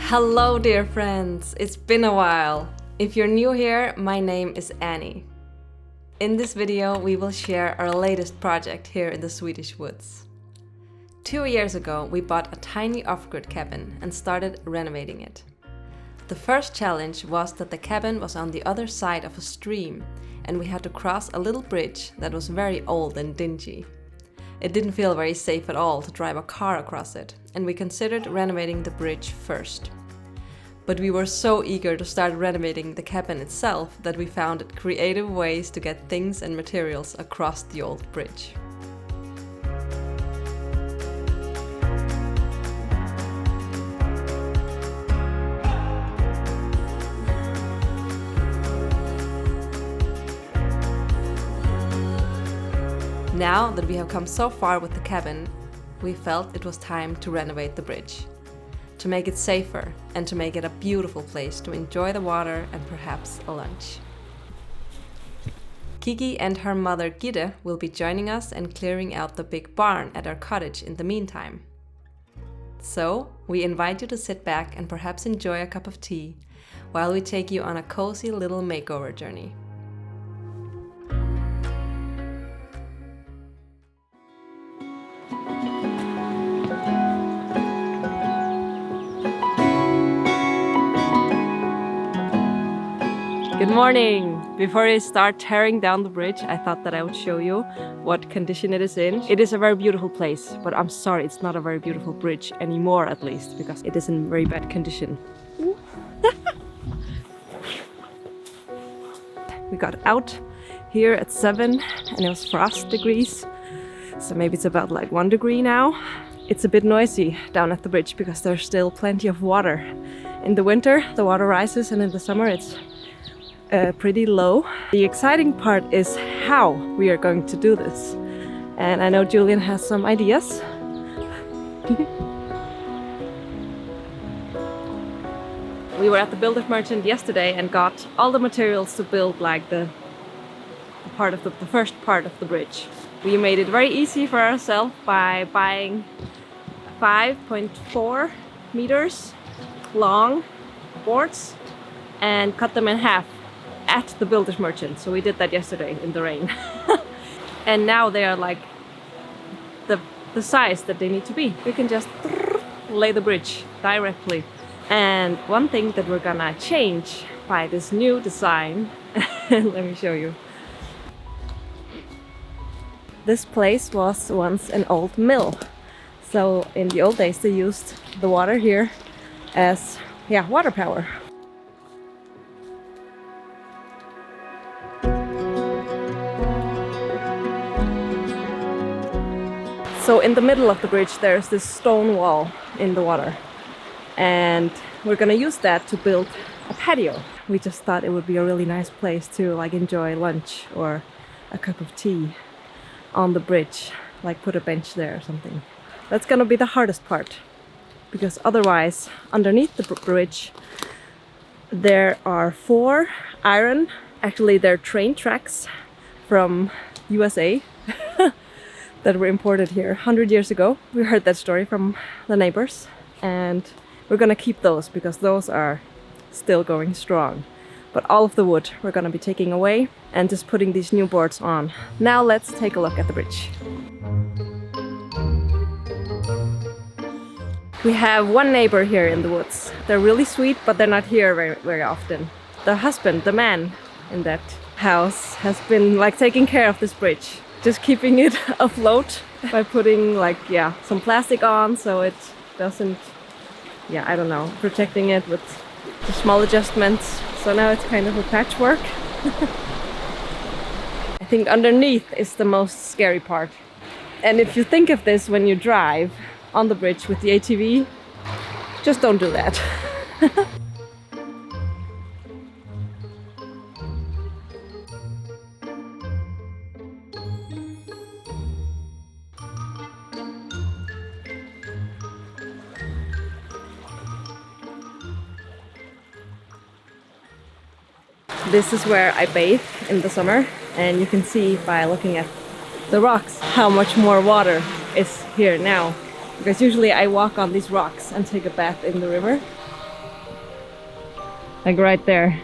Hello dear friends, it's been a while. If you're new here, my name is Annie. In this video we will share our latest project here in the Swedish woods. 2 years ago we bought a tiny off-grid cabin and started renovating it. The first challenge was that the cabin was on the other side of a stream and we had to cross a little bridge that was very old and dingy. It didn't feel very safe at all to drive a car across it, and we considered renovating the bridge first. But we were so eager to start renovating the cabin itself that we found creative ways to get things and materials across the old bridge. Now that we have come so far with the cabin, we felt it was time to renovate the bridge, to make it safer and to make it a beautiful place to enjoy the water and perhaps a lunch. Kiki and her mother Gide will be joining us and clearing out the big barn at our cottage in the meantime. So, we invite you to sit back and perhaps enjoy a cup of tea while we take you on a cozy little makeover journey. Good morning! Before I start tearing down the bridge, I thought that I would show you what condition it is in. It is a very beautiful place, but I'm sorry it's not a very beautiful bridge anymore, at least, because it is in very bad condition. We got out here at 7 and it was frost degrees, so maybe it's about like 1 degree now. It's a bit noisy down at the bridge because there's still plenty of water. In the winter the water rises and in the summer it's pretty low. The exciting part is how we are going to do this. And I know Julian has some ideas. We were at the builder merchant yesterday and got all the materials to build like the first part of the bridge. We made it very easy for ourselves by buying 5.4 meters long boards and cut them in half at the builder's merchant. So we did that yesterday in the rain. And now they are like the size that they need to be. We can just lay the bridge directly. And one thing that we're gonna change by this new design, let me show you. This place was once an old mill. So in the old days they used the water here as water power. So in the middle of the bridge there's this stone wall in the water, and we're gonna use that to build a patio. We just thought it would be a really nice place to like enjoy lunch or a cup of tea on the bridge, like put a bench there or something. That's gonna be the hardest part, because otherwise underneath the bridge there are 4 iron, actually they're train tracks from USA that were imported here 100 years ago. We heard that story from the neighbors, and we're gonna keep those because those are still going strong. But all of the wood we're gonna be taking away and just putting these new boards on. Now let's take a look at the bridge. We have one neighbor here in the woods. They're really sweet, but they're not here very often. The husband, the man in that house, has been like taking care of this bridge, just keeping it afloat by putting like some plastic on so it doesn't, I don't know, protecting it with small adjustments. So now it's kind of a patchwork. I think underneath is the most scary part. And if you think of this when you drive on the bridge with the ATV, just don't do that. This is where I bathe in the summer, and you can see by looking at the rocks how much more water is here now. Because usually I walk on these rocks and take a bath in the river. Like right there.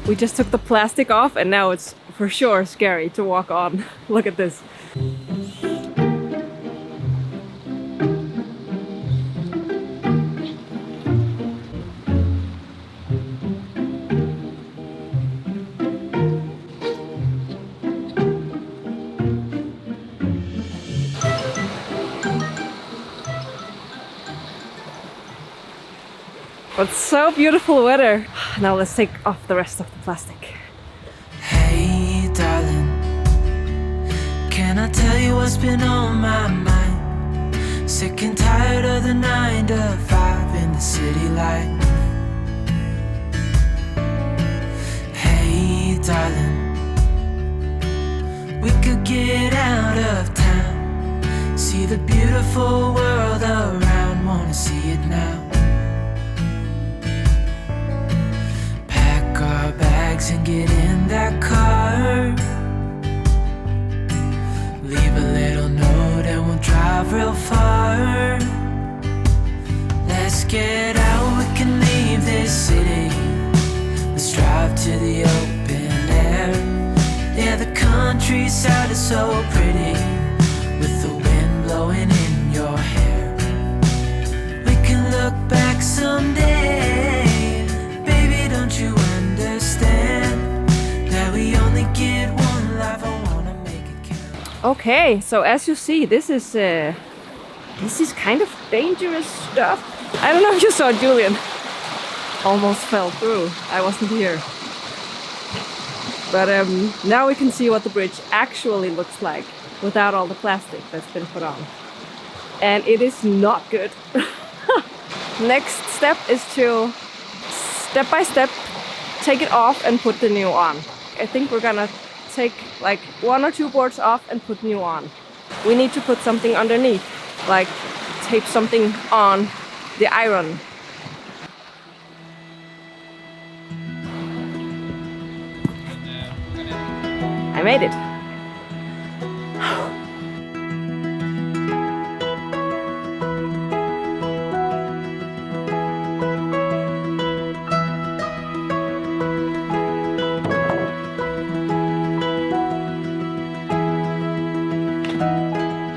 We just took the plastic off and now it's for sure scary to walk on. Look at this. It's so beautiful weather. Now let's take off the rest of the plastic. Hey darling, can I tell you what's been on my mind? Sick and tired of the 9 to 5 in the city life. Hey darling, we could get out of town, see the beautiful world around, wanna see it now. And get in that car, leave a little note and we'll drive real far. Let's get out, we can leave this city. Let's drive to the open air. Yeah, the countryside is so pretty, with the wind blowing in your hair. We can look back someday, baby, don't you understand that we only get one life? I wanna make it count. Okay, so as you see, this is kind of dangerous stuff. I don't know if you saw Julian. Almost fell through. I wasn't here. But now we can see what the bridge actually looks like without all the plastic that's been put on. And it is not good. Next step is to step by step take it off and put the new on. I think we're gonna take like 1 or 2 boards off and put new on. We need to put something underneath, like tape something on the iron. I made it.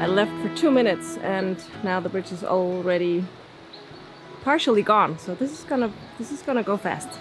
I left for 2 minutes and now the bridge is already partially gone, so this is gonna go fast.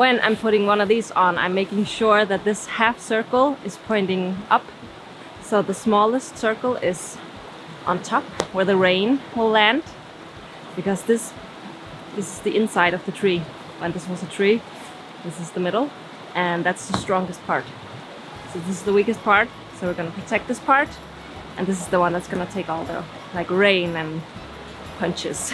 when I'm putting one of these on, I'm making sure that this half circle is pointing up. So the smallest circle is on top where the rain will land, because this is the inside of the tree. When this was a tree, this is the middle, and that's the strongest part. So this is the weakest part, so we're gonna protect this part, and this is the one that's gonna take all the like rain and punches.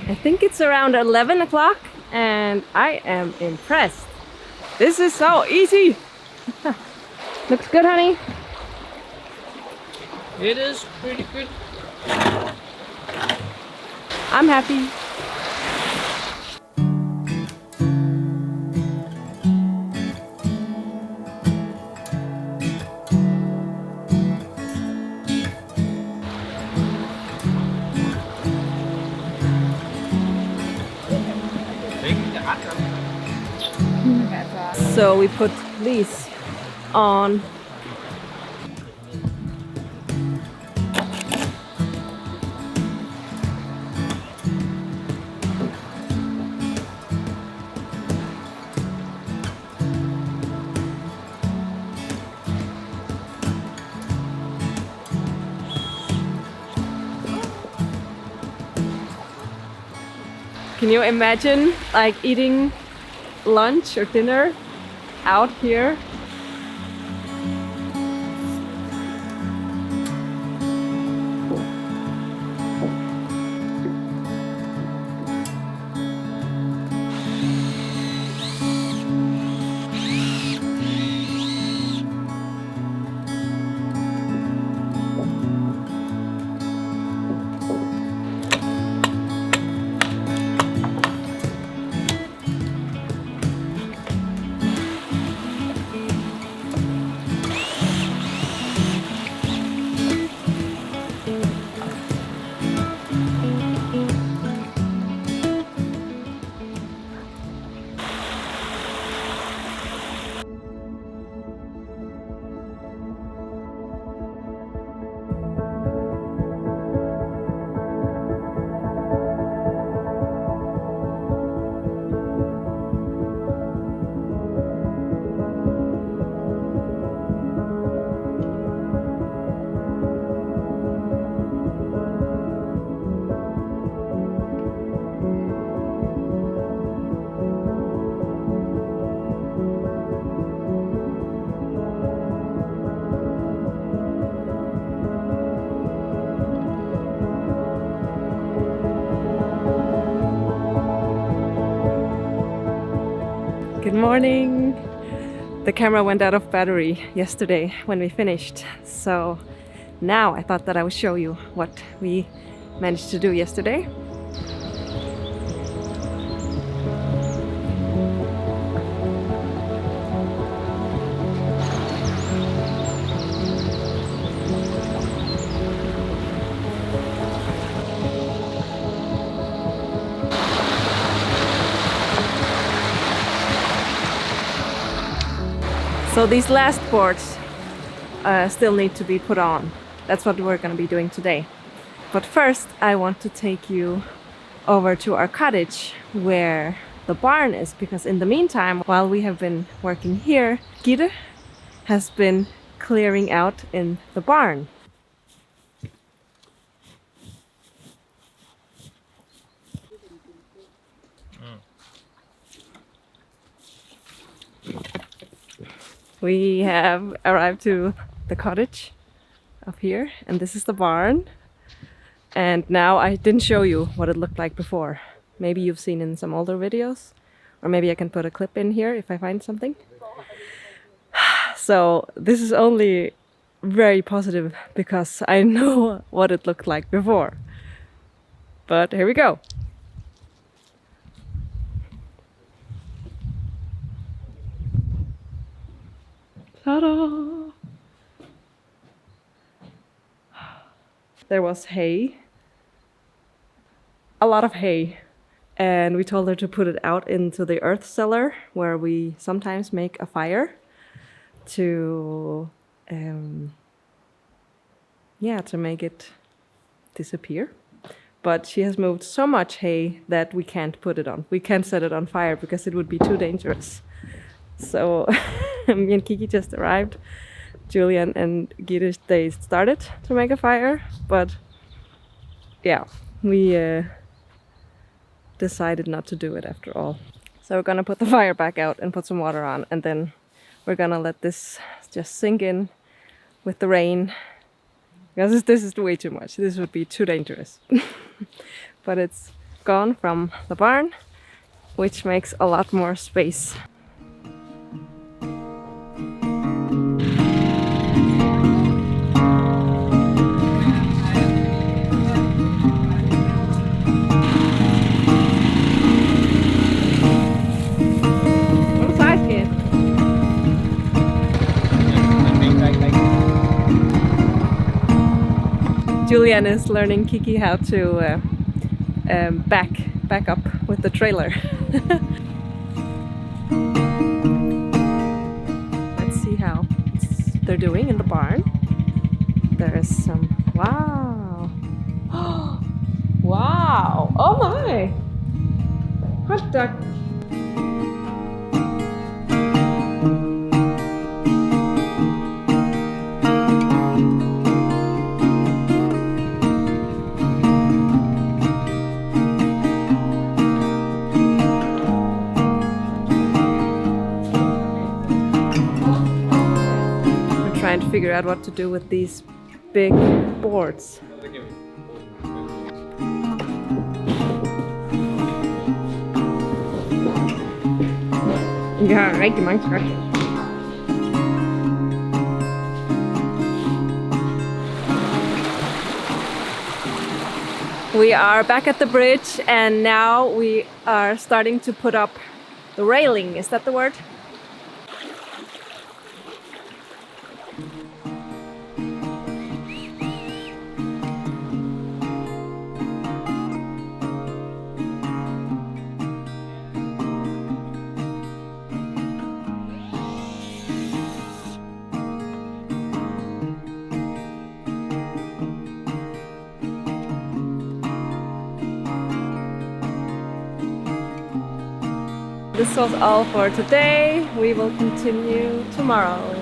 I think it's around 11 o'clock and I am impressed. This is so easy. Looks good, honey? It is pretty good. I'm happy. So we put these on. Can you imagine like eating lunch or dinner out here? Good morning! The camera went out of battery yesterday when we finished, so now I thought that I would show you what we managed to do yesterday. So these last boards still need to be put on. That's what we're going to be doing today. But first I want to take you over to our cottage where the barn is, because in the meantime, while we have been working here, Gitte has been clearing out in the barn. We have arrived to the cottage up here, and this is the barn. And now I didn't show you what it looked like before. Maybe you've seen in some older videos, or maybe I can put a clip in here if I find something. So this is only very positive because I know what it looked like before. But here we go. Ta-da! There was hay, a lot of hay, and we told her to put it out into the earth cellar where we sometimes make a fire to make it disappear. But she has moved so much hay that we can't put it on. We can't set it on fire because it would be too dangerous. So me and Kiki just arrived. Julian and Girish, they started to make a fire, but yeah, we decided not to do it after all. So we're gonna put the fire back out and put some water on, and then we're gonna let this just sink in with the rain, because this is way too much. This would be too dangerous. But it's gone from the barn, which makes a lot more space. Julian is learning Kiki how to back up with the trailer. Let's see how they're doing in the barn. There is some... Wow! Wow! Oh my! Hot dog! Trying to figure out what to do with these big boards. Ja, rigtig mange skrækker. We are back at the bridge, and now we are starting to put up the railing. Is that the word? This was all for today. We will continue tomorrow.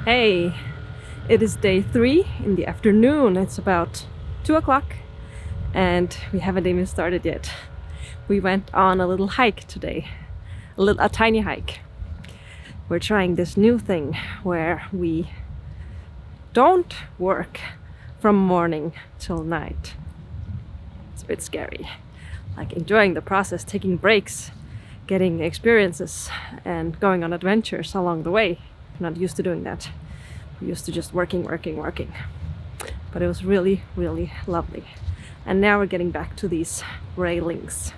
Hey, it is day 3 in the afternoon. It's about 2 o'clock and we haven't even started yet. We went on a little hike today, a tiny hike. We're trying this new thing where we don't work from morning till night. a bit scary. Like enjoying the process, taking breaks, getting experiences and going on adventures along the way. I'm not used to doing that. I'm used to just working. But it was really, really lovely. And now we're getting back to these railings.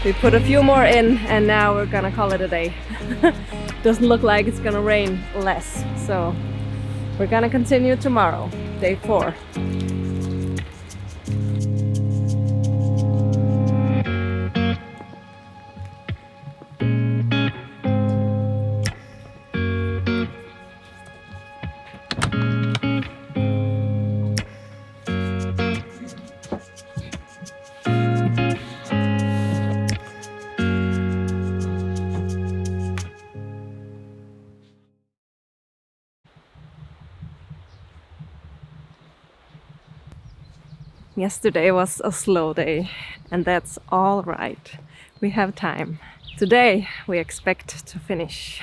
We put a few more in and now we're gonna call it a day. Doesn't look like it's gonna rain less, so we're gonna continue tomorrow, day 4. Yesterday was a slow day, and that's all right. We have time. Today we expect to finish.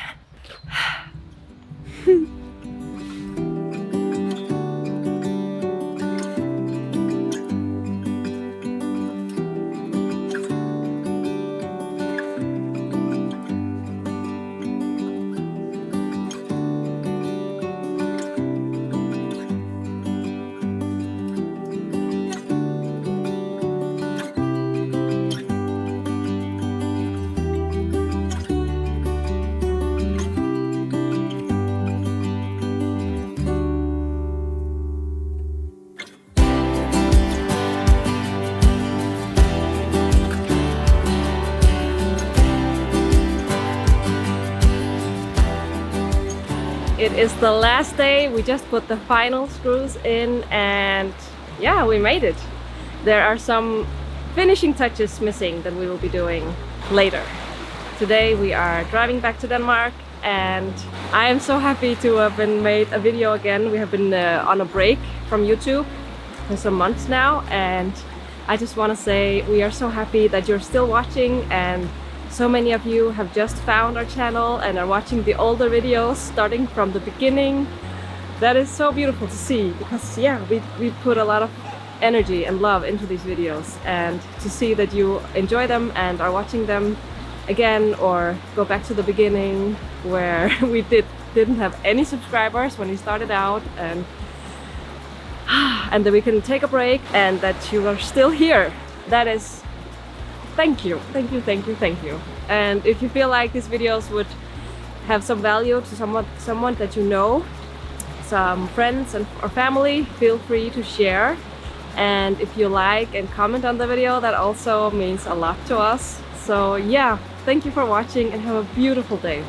It is the last day. We just put the final screws in and yeah, we made it. There are some finishing touches missing that we will be doing later. Today we are driving back to Denmark and I am so happy to have made a video again. We have been on a break from YouTube for some months now, and I just want to say we are so happy that you're still watching, and so many of you have just found our channel and are watching the older videos starting from the beginning. That is so beautiful to see, because yeah, we put a lot of energy and love into these videos, and to see that you enjoy them and are watching them again, or go back to the beginning where we didn't have any subscribers when we started out, and that we can take a break and that you are still here. That is, thank you. And if you feel like these videos would have some value to someone that you know, some friends or family, feel free to share. And if you like and comment on the video, that also means a lot to us. So yeah, thank you for watching and have a beautiful day.